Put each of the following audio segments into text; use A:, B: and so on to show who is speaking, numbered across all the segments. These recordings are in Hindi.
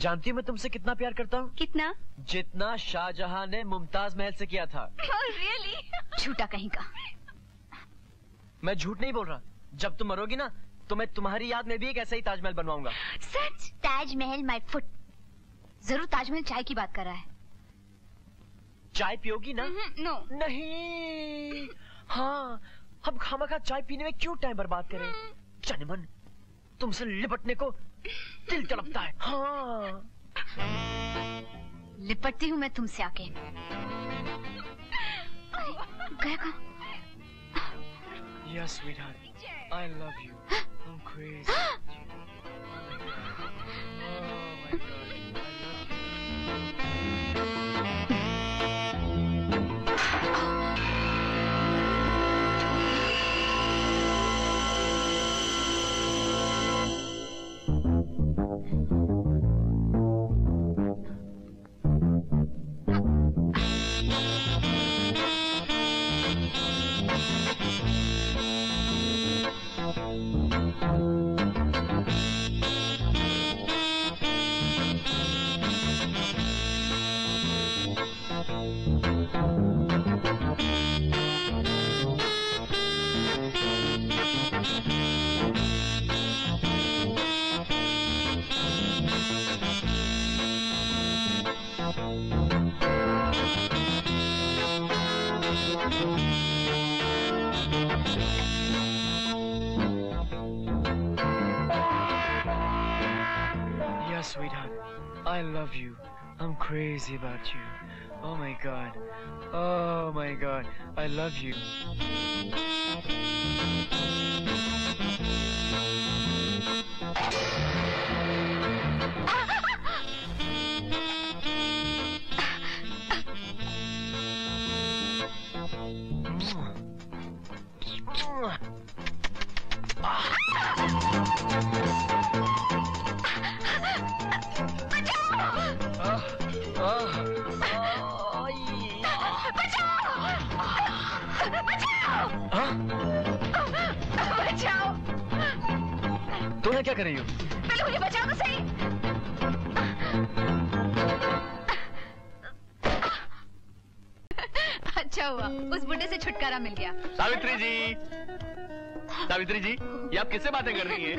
A: जानती हो मैं तुमसे कितना प्यार करता हूँ?
B: कितना?
A: जितना शाहजहां ने मुमताज महल से किया था।
B: Really? झूठा कहीं का।
A: मैं झूठ नहीं बोल रहा। जब तुम मरोगी ना तो मैं तुम्हारी याद में भी एक ऐसा ही ताजमहल बनवाऊंगा।
B: सच? Taj Mahal my foot. जरूर ताजमहल चाय की बात कर रहा है।
A: चाय पियोगी ना?
B: नो।
A: नहीं। हाँ, हम खामखा चाय पीने में क्यों टाइम बर्बाद करें? चनमन, तुमसे लिपटने को दिल तड़पता है। हाँ।
B: लिपटती हूँ मैं तुमसे आके। गया कहाँ?
A: Yes, sweetheart. I love you. I'm crazy. Oh my God. Sweetheart, I love you. I'm crazy about you. Oh my God. Oh my God. I love you. तुम क्या कर रही हो?
B: पहले मुझे बचाओ तो सही। अच्छा हुआ उस बुड्ढे से छुटकारा मिल गया।
C: सावित्री जी, सावित्री जी, ये आप किससे बातें कर रही हैं?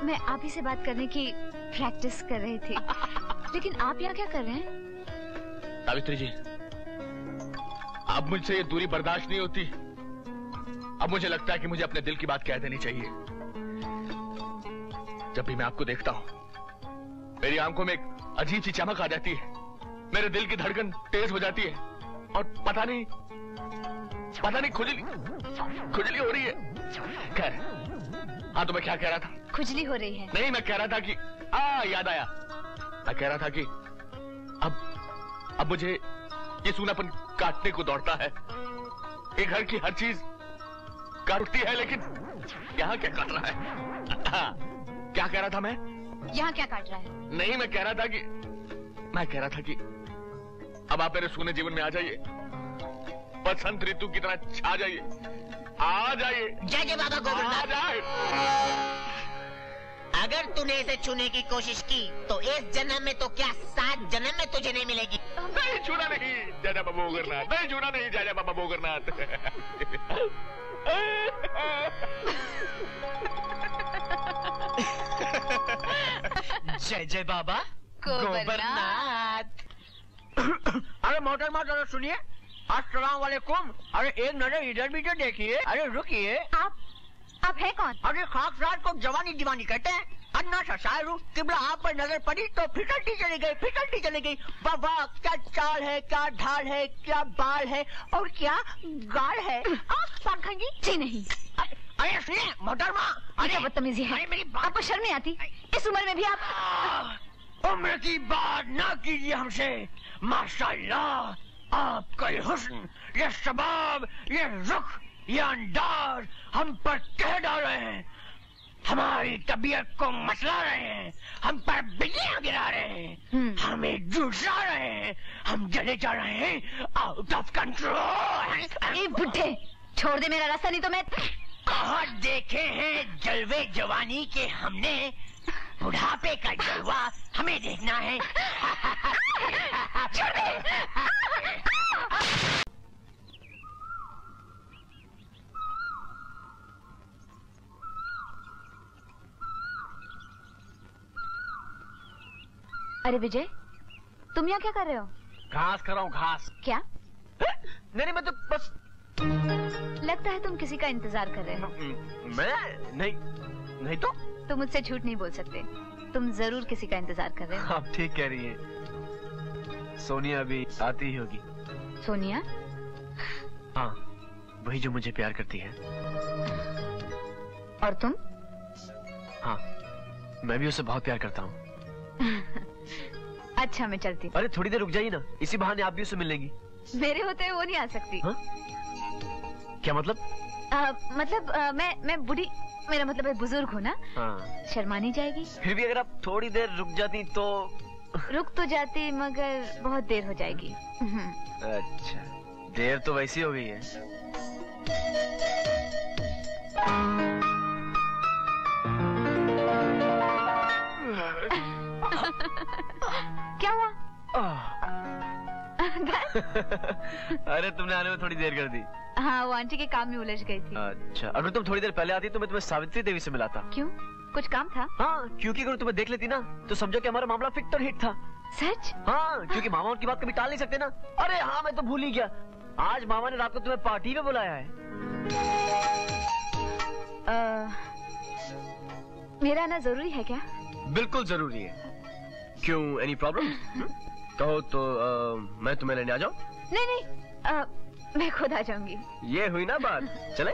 B: मैं आप ही से बात करने की प्रैक्टिस कर रही थी। लेकिन आप यहाँ क्या कर रहे हैं?
C: सावित्री जी, अब मुझसे ये दूरी बर्दाश्त नहीं होती। अब मुझे लगता है कि मुझे अपने दिल की बात कह देनी चाहिए। जब भी मैं आपको देखता हूं, मेरी आंखों में एक अजीब सी चमक आ जाती है, मेरे दिल की धड़कन तेज हो जाती है और पता नहीं खुजली हो रही है। खैर, हाँ तो मैं क्या कह रहा था?
B: खुजली हो रही है?
C: नहीं, मैं कह रहा था कि याद आया। मैं कह रहा था कि अब मुझे ये सूनापन काटने को दौड़ता है। एक घर की हर चीज काटती है, लेकिन यहाँ क्या काट रहा है? क्या कह रहा था मैं?
B: यहाँ क्या काट रहा है?
C: नहीं, मैं कह रहा था कि अब आप मेरे सूने जीवन में आ जाइए, बसंत ऋतु की तरह छा जाइए, आ जाइए।
D: जय जय बाबा गोविंद। अगर तूने इसे छूने की कोशिश की तो इस जन्म में तो क्या 7 जन्म में तुझे नहीं मिलेगी।
C: नहीं छूना नहीं जय जय बाबा गोगरनाथ, नहीं छूना नहीं जय जय बाबा गोगरनाथ।
A: जय जय बाबा गोबरनाथ।
E: अरे मोहतरमा जरा सुनिए। अस्सलाम वालेकुम। अरे एक नजर इधर भी तो देखिए। अरे रुकिए।
B: आप है कौन?
E: अरे खाकसार को जवानी दीवानी कहते हैं। अन्ना सा शायर हूँ। किबला आप पर नजर पड़ी तो फिसलती चली गई। वाह वाह, क्या चाल है, क्या ढाल है, क्या बाल है और क्या गाल है। पाखंड जी नहीं। अरे सुनिए मोहतरमा।
B: अरे बदतमीजी है। आपको शर्म नहीं आती? इस उम्र में भी आप
E: उम्र की बात ना कीजिए हमसे। माशाल्लाह, आपका ये हुस्न, ये शबाब, ये रुख, ये अंदाज हम पर कह डाल रहे हैं। हमारी तबीयत को मसला रहे हैं, हम पर बिजलियां गिरा रहे हैं, हमें झुलसा रहे हैं, हम जले जा रहे हैं, आउट ऑफ कंट्रोल।
B: बुढ़े छोड़ दे मेरा रास्ता, नहीं तो मैं
E: बहुत देखे हैं जलवे जवानी के हमने, बुढ़ापे का जलवा हमें देखना है। छोड़ दे।
B: अरे विजय, तुम यहाँ क्या कर रहे हो?
C: घास कर रहा हूँ, घास।
B: क्या?
A: नहीं, मैं तो बस।
B: लगता है तुम किसी का इंतजार कर रहे हो।
A: मैं नहीं तो।
B: तुम मुझसे झूठ नहीं बोल सकते, तुम जरूर किसी का इंतजार कर रहे हो।
A: आप ठीक कह रही हैं। सोनिया अभी आती ही होगी।
B: सोनिया?
A: हाँ, वही जो मुझे प्यार करती है।
B: और तुम?
A: हाँ, मैं भी उसे बहुत प्यार करता हूँ।
B: अच्छा, मैं चलती हूँ।
A: अरे थोड़ी देर रुक जाइए ना, इसी बहाने आप भी उसे मिल लेंगी।
B: मेरे होते हुए वो नहीं आ सकती।
A: हाँ? क्या मतलब?
B: मैं बूढ़ी, मेरा मतलब है बुजुर्ग हूँ ना।
A: हाँ।
B: शर्मा नहीं जाएगी?
A: फिर भी अगर आप थोड़ी देर रुक जाती तो।
B: रुक तो जाती, मगर बहुत देर हो जाएगी।
A: अच्छा, देर तो वैसी हो गई है।
B: क्या हुआ?
A: अरे तुमने आने में थोड़ी देर कर दी।
B: हाँ, वो आंटी के काम में उलझ गई थी।
A: अच्छा, अगर तुम थोड़ी देर पहले आती तो मैं तुम्हें सावित्री देवी से मिलाता।
B: क्यों? कुछ काम था?
A: हाँ, क्योंकि अगर तुम्हें देख लेती ना तो समझो कि हमारा मामला फिट और हिट था।
B: सच?
A: हाँ, क्योंकि मामा उनकी बात कभी टाल नहीं सकते ना। अरे हाँ, मैं तो भूल ही गया, आज मामा ने रात को तुम्हें पार्टी में बुलाया है।
B: मेरा आना जरूरी है क्या?
A: बिल्कुल जरूरी है। क्यों, एनी प्रॉब्लम? कहो तो मैं तुम्हें लेने आ जाऊं?
B: नहीं, मैं खुद आ जाऊंगी।
A: ये हुई ना बात। चले?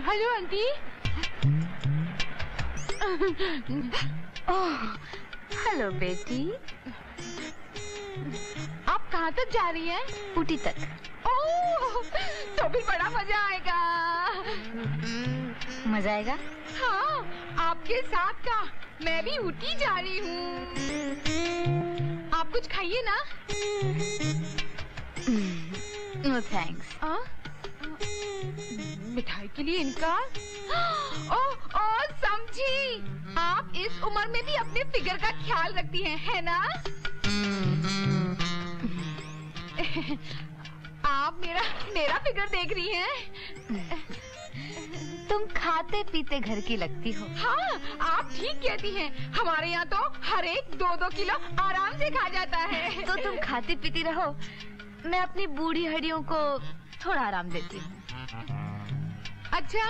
B: Hello aunty. ओह, हेलो बेटी। आप कहाँ तक जा रही हैं? ऊटी तक। ओह, तो भी बड़ा मजा आएगा। मजा आएगा? हाँ, आपके साथ का। मैं भी ऊटी जा रही हूँ। आप कुछ खाइए ना। No thanks. मिठाई के लिए इनकार? ओह, समझी। आप इस उम्र में भी अपने फिगर का ख्याल रखती हैं, है ना? आप मेरा फिगर देख रही हैं? तुम खाते पीते घर की लगती हो। हाँ, आप ठीक कहती हैं। हमारे यहाँ तो हर एक 2-2 किलो आराम से खा जाता है। तो तुम खाती पीती रहो, मैं अपनी बूढ़ी हड्डियों को थोड़ा आराम देती हूँ। अच्छा।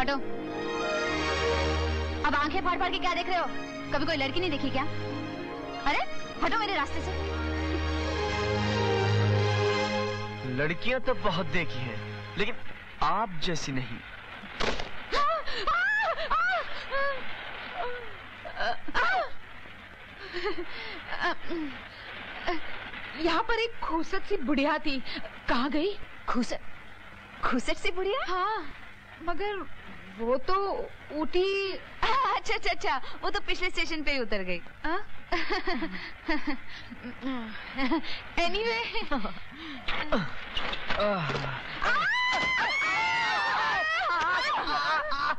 B: हटो। अब आंखें फाड़ फाड़ के क्या देख रहे हो? कभी कोई लड़की नहीं देखी क्या? अरे हटो मेरे रास्ते से।
A: लड़कियां तो बहुत देखी हैं, लेकिन आप जैसी नहीं।
B: यहाँ पर एक खूबसूरत सी बुढ़िया थी, कहाँ गई? खूबसूरत घुसट से बुढ़िया? हाँ, मगर वो तो ऊटी। अच्छा अच्छा अच्छा, वो तो पिछले स्टेशन पे ही उतर गई। Anyway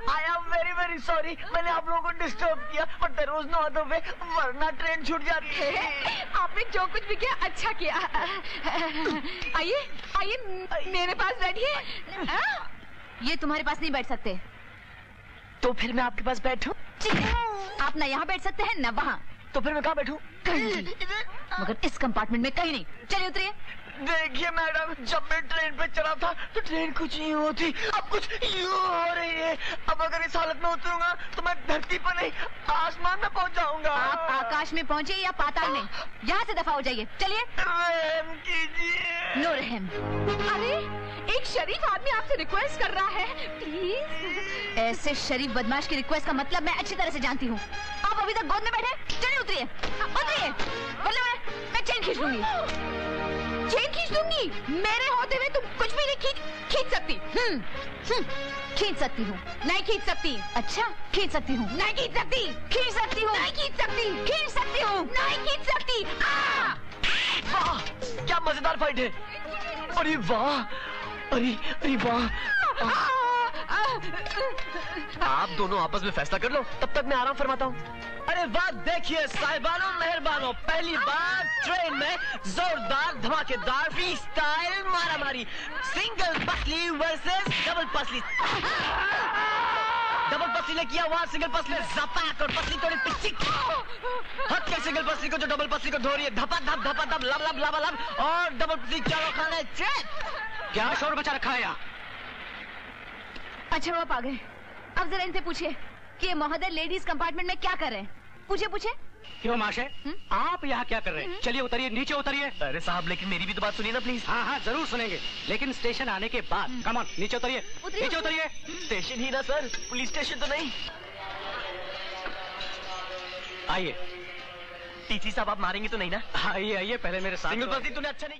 A: I am very very sorry, मैंने आप लोगों को डिस्टर्ब किया, but there was no other way, वरना ट्रेन छूट जाती है।
B: आपने जो कुछ भी किया अच्छा किया। आइए आइए मेरे पास बैठिए। ये तुम्हारे पास नहीं बैठ सकते।
A: तो फिर मैं आपके पास बैठूं?
B: आप ना यहाँ बैठ सकते हैं ना वहाँ।
A: तो फिर मैं कहाँ बैठूं?
B: कहीं नहीं, मगर इस कंपार्टमेंट में कहीं नहीं। चलिए उतरिए।
A: देखिए मैडम, जब मैं ट्रेन पे चला था तो ट्रेन कुछ यूं होती, अब कुछ यूं हो रही है। अब अगर इस हालत में उतरूंगा तो मैं धरती पर नहीं आसमान में पहुंच जाऊंगा।
B: आप आकाश में पहुंचे या पाताल में? यहाँ से दफा हो जाइए। चलिए।
A: रहम कीजिए।
B: नो रहम। अरे एक शरीफ आदमी आपसे रिक्वेस्ट कर रहा है, प्लीज। ऐसे शरीफ बदमाश की रिक्वेस्ट का मतलब मैं अच्छी तरह से जानती हूँ। आप अभी तक गोद में बैठे। चलिए उतरिए उतरिए, वरना मैं चेन खींच लूंगी। चेन खींच दूंगी? मेरे होते हुए तुम कुछ भी नहीं खींच सकती। खींच सकती हूँ। नहीं खींच सकती। अच्छा खींच सकती हूँ। नहीं खींच सकती। खींच सकती हूँ। नहीं खींच सकती। खींच सकती हूँ। नहीं खींच सकती।
A: वाह, क्या मजेदार फाइट है। अरे वाह, अरे अरे वाह। आप दोनों आपस में फैसला कर लो, तब तक मैं आराम फरमाता हूँ। अरे वाह, देखिए साहिबानों मेहरबानों, पहली बार ट्रेन में जोरदार धमाकेदार फ्री स्टाइल मारामारी। सिंगल पसली वर्सेस डबल पसली। डबल पसली ने किया वहां सिंगल पसली जपाक, और पसली थोड़ी पिच्ची हट के सिंगल पसली को जो डबल पसली को धो रही है। धपा धप धपा धप लब लब लब लब, और डबल पसली चारों खाने चेक। क्या शोर मचा रखा है यहाँ?
B: अच्छा वो आप आ गए। अब जरा इनसे पूछिए कि ये महोदय लेडीज कंपार्टमेंट में क्या कर रहे हैं। पूछे पूछे।
F: क्यों माशे, आप यहाँ क्या कर रहे हैं? चलिए उतरिए, नीचे उतरिए।
A: अरे साहब, लेकिन मेरी भी तो बात सुनिए ना प्लीज।
F: हाँ हाँ जरूर सुनेंगे, लेकिन स्टेशन आने के बाद। कम ऑन, नीचे उतरिए। नीचे उतरिए।
A: स्टेशन ही ना सर, पुलिस स्टेशन तो नहीं।
F: आइए।
A: टीसी साहब, आप मारेंगे तो नहीं ना?
F: आइए आइए, पहले मेरे साथ।
A: सिंगल पसली तूने अच्छा नहीं किया।